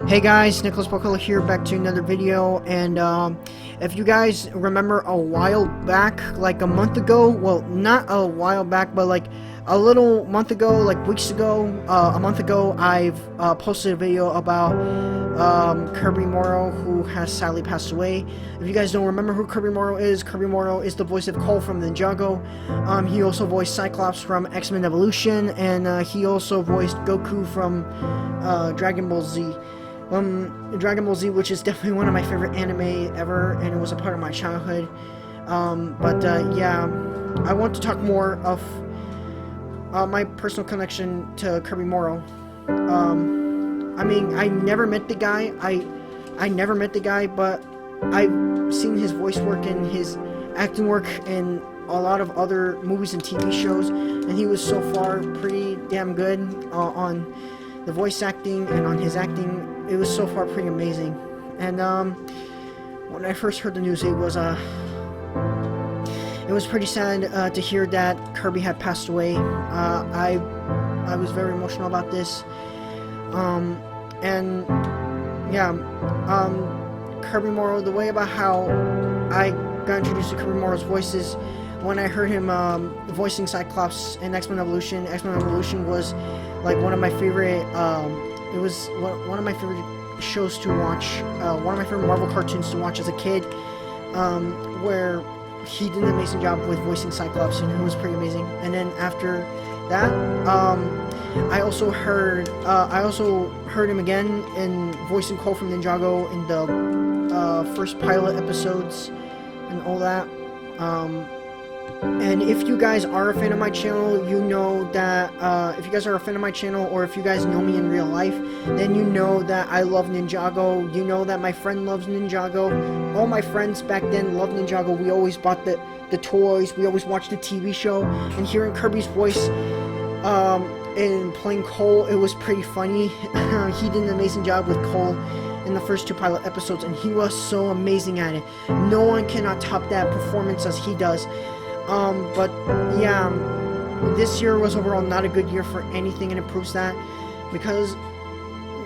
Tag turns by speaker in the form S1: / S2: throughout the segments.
S1: Hey guys, Nicholas Bocolo here, back to another video. And if you guys remember a while back, like a month ago, well, not a while back, but like a little month ago, like weeks ago, a month ago, I've posted a video about Kirby Morrow, who has sadly passed away. If you guys don't remember who Kirby Morrow is the voice of Cole from Ninjago. He also voiced Cyclopes from X-Men Evolution, and he also voiced Goku from Dragon Ball Z. Dragon Ball Z, which is definitely one of my favorite anime ever, and it was a part of my childhood. Yeah, I want to talk more of my personal connection to Kirby Morrow. I mean, I never met the guy. I never met the guy, but I've seen his voice work and his acting work in a lot of other movies and TV shows, and he was so far pretty damn good on the voice acting and on his acting. It was so far pretty amazing. And when I first heard the news, it was pretty sad to hear that Kirby had passed away. I was very emotional about this. And yeah, Kirby Morrow, the way about how I got introduced to Kirby Morrow's voices, when I heard him voicing Cyclops in X-Men Evolution. X-Men Evolution was like one of my favorite, it was one of my favorite shows to watch, one of my favorite Marvel cartoons to watch as a kid, where he did an amazing job with voicing Cyclops, and it was pretty amazing. And then after that, I also heard him again in voicing Cole from Ninjago in the first pilot episodes and all that. And if you guys are a fan of my channel, you know that, if you guys are a fan of my channel, or if you guys know me in real life, then you know that I love Ninjago. You know that my friend loves Ninjago. All my friends back then loved Ninjago. We always bought the toys. We always watched the TV show. And hearing Kirby's voice and playing Cole, it was pretty funny. He did an amazing job with Cole in the first two pilot episodes, and he was so amazing at it. No one cannot top that performance as he does. But yeah, this year was overall not a good year for anything, and it proves that, because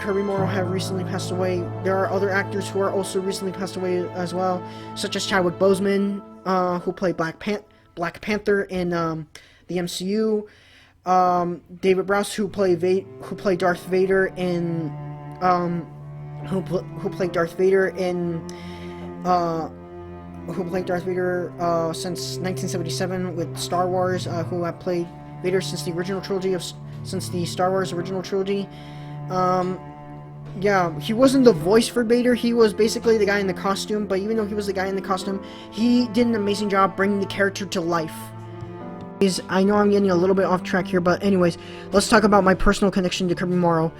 S1: Kirby Morrow had recently passed away. There are other actors who are also recently passed away as well, such as Chadwick Boseman, who played Black Panther in the MCU. David Prowse, who played Darth Vader in since 1977 with Star Wars, who have played Vader since the Star Wars original trilogy. Yeah, he wasn't the voice for Vader. He was basically the guy in the costume. But even though he was the guy in the costume, he did an amazing job bringing the character to life. I know I'm getting a little bit off track here, but anyways, let's talk about my personal connection to Kirby Morrow.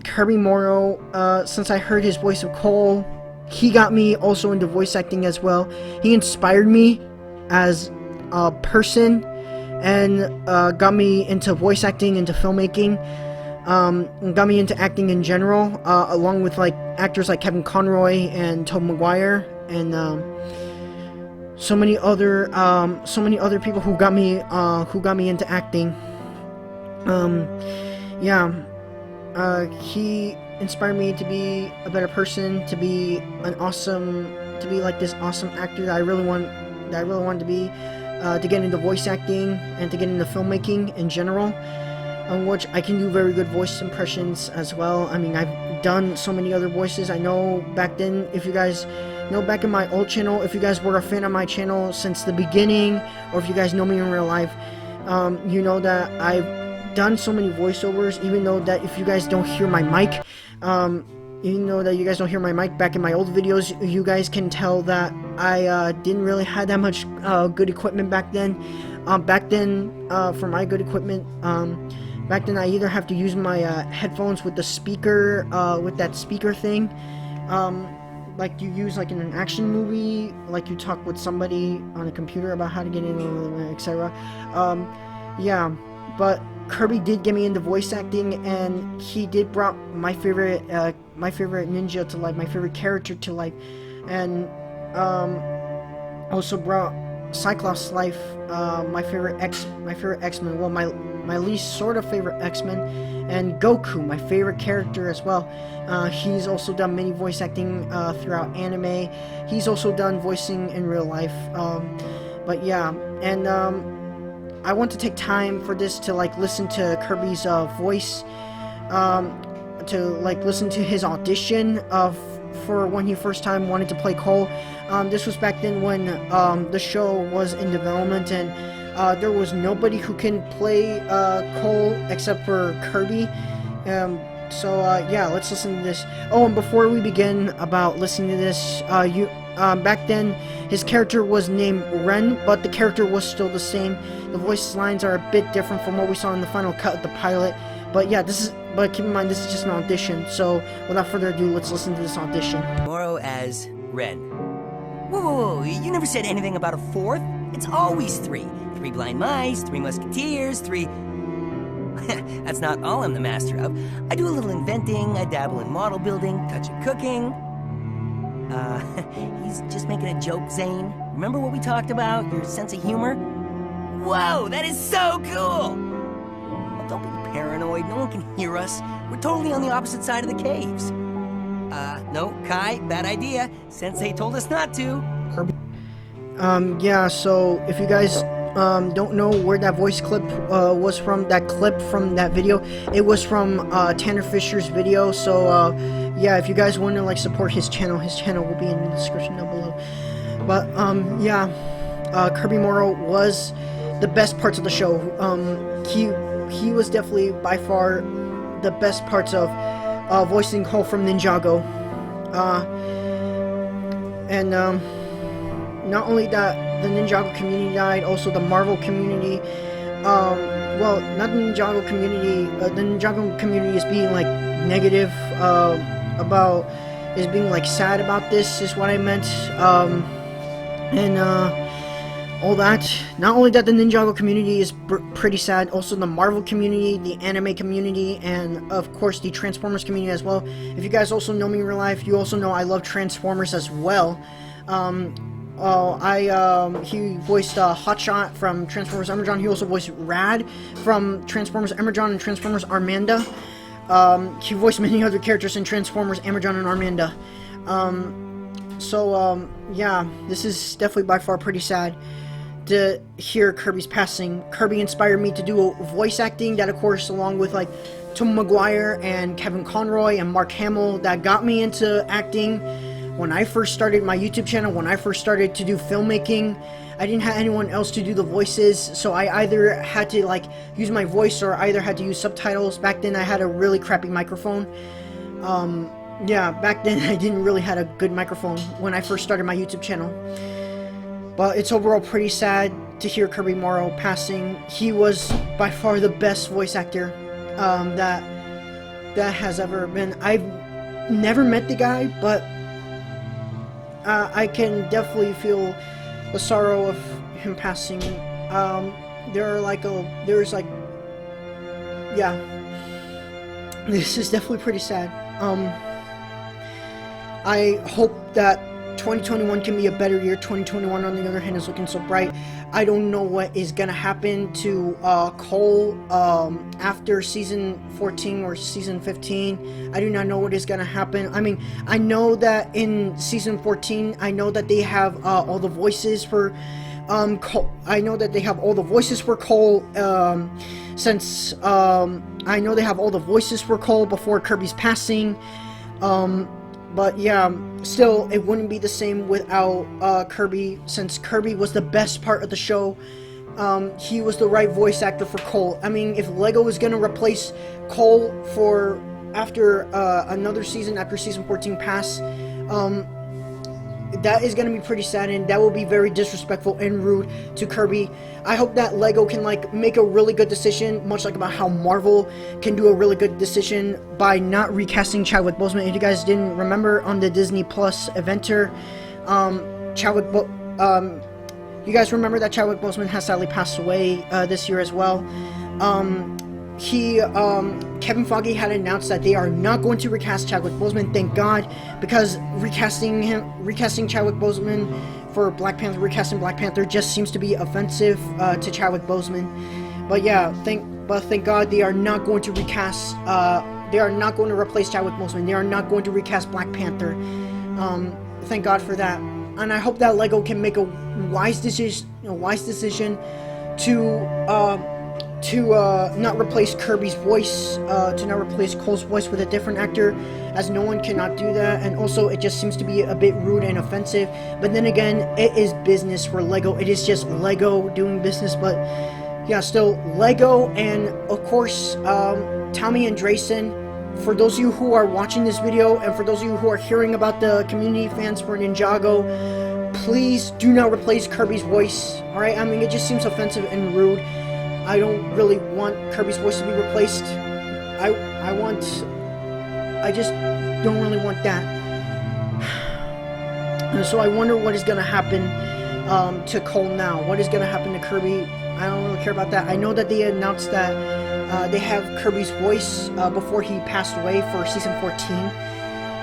S1: Kirby Morrow, since I heard his voice of Cole, he got me also into voice acting as well. He inspired me as a person, and got me into voice acting, into filmmaking, and got me into acting in general, along with like actors like Kevin Conroy and Tobey Maguire, and so many other people who got me into acting. Yeah, he inspired me to be a better person, to be like this awesome actor that I really wanted to be, to get into voice acting and to get into filmmaking in general, which I can do very good voice impressions as well. I mean, I've done so many other voices. I know back then, if you guys know back in my old channel, if you guys were a fan of my channel since the beginning, or if you guys know me in real life, you know that I've done so many voiceovers. Even though that if you guys don't hear my mic, back in my old videos, you guys can tell that I didn't really have that much good equipment back then. For my good equipment, back then I either have to use my headphones with the speaker, with that speaker thing, like you use like in an action movie, like you talk with somebody on a computer about how to get in, etc. Yeah, but Kirby did get me into voice acting, and he did brought my favorite ninja to life, my favorite character to life, and also brought Cyclops to life, my favorite X-Men, well, my least sort of favorite X-Men, and Goku, my favorite character as well. He's also done many voice acting throughout anime. He's also done voicing in real life. But yeah, and I want to take time for this to like listen to Kirby's voice, to like listen to his audition for when he first time wanted to play Cole. This was back then when the show was in development, and there was nobody who can play Cole except for Kirby. So yeah, let's listen to this. Oh, and before we begin about listening to this, back then his character was named Ren, but the character was still the same. The voice lines are a bit different from what we saw in the final cut of the pilot. But yeah, but keep in mind, this is just an audition. So without further ado, let's listen to this audition.
S2: Morrow as Ren. Whoa, you never said anything about a fourth? It's always three. 3 blind mice, 3 musketeers, 3... That's not all I'm the master of. I do a little inventing, I dabble in model building, touch of cooking. He's just making a joke, Zane. Remember what we talked about, your sense of humor? Whoa, that is so cool! Well, don't be paranoid, no one can hear us. We're totally on the opposite side of the caves. No, Kai, bad idea. Sensei told us not to.
S1: Yeah, so if you guys don't know where that voice clip was from, that clip from that video, it was from Tanner Fisher's video. So yeah, if you guys want to like support his channel will be in the description down below. But yeah, Kirby Morrow was the best parts of the show. He was definitely by far the best parts of voicing Cole from Ninjago. And not only that, the Ninjago community died, also the Marvel community, well, not the Ninjago community, the Ninjago community is being like negative is being like sad about this, is what I meant, and all that. Not only that, the Ninjago community is pretty sad, also the Marvel community, the anime community, and of course the Transformers community as well. If you guys also know me in real life, you also know I love Transformers as well. He voiced Hotshot from Transformers Energon. He also voiced Rad from Transformers Energon and Transformers Armanda. He voiced many other characters in Transformers Energon and Armanda. Yeah, this is definitely by far pretty sad to hear Kirby's passing. Kirby inspired me to do voice acting, that of course, along with like Tom Maguire and Kevin Conroy and Mark Hamill, that got me into acting. When I first started my YouTube channel, when I first started to do filmmaking, I didn't have anyone else to do the voices, so I either had to like use my voice or either had to use subtitles. Back then I had a really crappy microphone. Yeah, back then I didn't really have a good microphone when I first started my YouTube channel. But it's overall pretty sad to hear Kirby Morrow passing. He was by far the best voice actor that has ever been. I've never met the guy, but I can definitely feel the sorrow of him passing. Yeah, this is definitely pretty sad. I hope that 2021 can be a better year. 2021, on the other hand, is looking so bright. I don't know what is gonna happen to Cole after season 14 or season 15. I do not know what is gonna happen. I mean, I know that in season 14, I know that they have all the voices for Cole. I know that they have all the voices for Cole since I know they have all the voices for Cole before Kirby's passing. But yeah, still, it wouldn't be the same without Kirby, since Kirby was the best part of the show. He was the right voice actor for Cole. I mean, if Lego is gonna replace Cole after another season, after season 14 pass, that is gonna be pretty sad, and that will be very disrespectful and rude to Kirby. I hope that Lego can like make a really good decision, much like about how Marvel can do a really good decision by not recasting Chadwick Boseman. If you guys didn't remember, on the Disney Plus Eventer, you guys remember that Chadwick Boseman has sadly passed away this year as well. Kevin Feige had announced that they are not going to recast Chadwick Boseman, thank God, because recasting Chadwick Boseman for Black Panther, recasting Black Panther just seems to be offensive to Chadwick Boseman. But yeah, but thank God they are not going to recast. They are not going to replace Chadwick Boseman. They are not going to recast Black Panther. Thank God for that. And I hope that Lego can make a wise decision. To not replace Kirby's voice, to not replace Cole's voice with a different actor, as no one cannot do that, and also it just seems to be a bit rude and offensive. But then again, it is business for Lego. It is just Lego doing business, but yeah, still Lego. And of course, Tommy and Drayson, for those of you who are watching this video, and for those of you who are hearing about the community fans for Ninjago, please do not replace Kirby's voice, alright? I mean, it just seems offensive and rude. I don't really want Kirby's voice to be replaced. I just don't really want that. And so I wonder what is going to happen to Cole now. What is going to happen to Kirby? I don't really care about that. I know that they announced that they have Kirby's voice before he passed away for Season 14.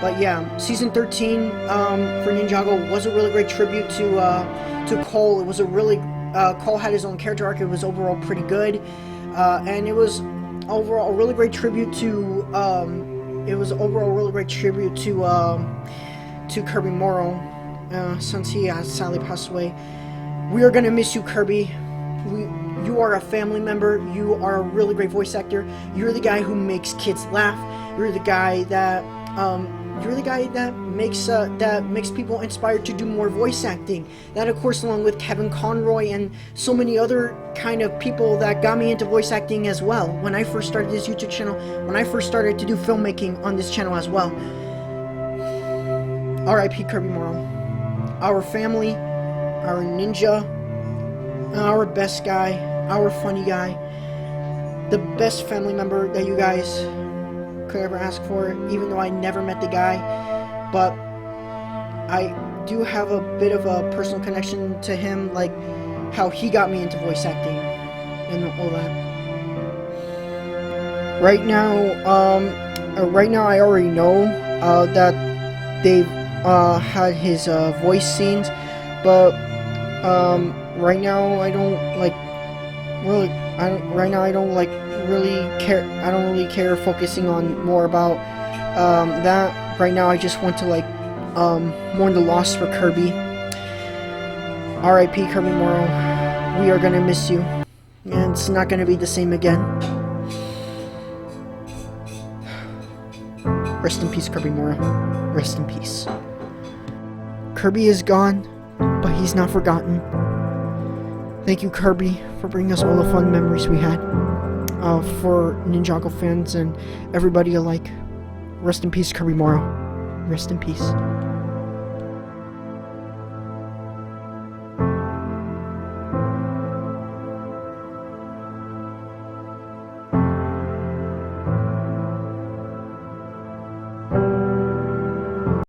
S1: But yeah, Season 13 for Ninjago was a really great tribute to Cole. It was a really... Cole had his own character arc. It was overall pretty good, and it was overall a really great tribute to Kirby Morrow, since he has sadly passed away. We are gonna miss you, Kirby. You are a family member. You are a really great voice actor. You're the guy who makes kids laugh. You're the guy that makes people inspired to do more voice acting. That, of course, along with Kevin Conroy and so many other kind of people that got me into voice acting as well. When I first started this YouTube channel, when I first started to do filmmaking on this channel as well. R.I.P. Kirby Morrow. Our family, our ninja, our best guy, our funny guy, the best family member that you guys could ever ask for, even though I never met the guy, but I do have a bit of a personal connection to him, like how he got me into voice acting and all that. Right now I already know that they've had his voice scenes, but right now I don't really care focusing on more about that. Right now I just want to mourn the loss for Kirby. R.I.P. Kirby Morrow. We are gonna miss you, and it's not gonna be the same again. Rest in peace, Kirby Morrow. Rest in peace. Kirby is gone, but he's not forgotten. Thank you, Kirby, for bringing us all the fun memories we had. For Ninjago fans and everybody alike. Rest in peace, Kirby Morrow. Rest in peace.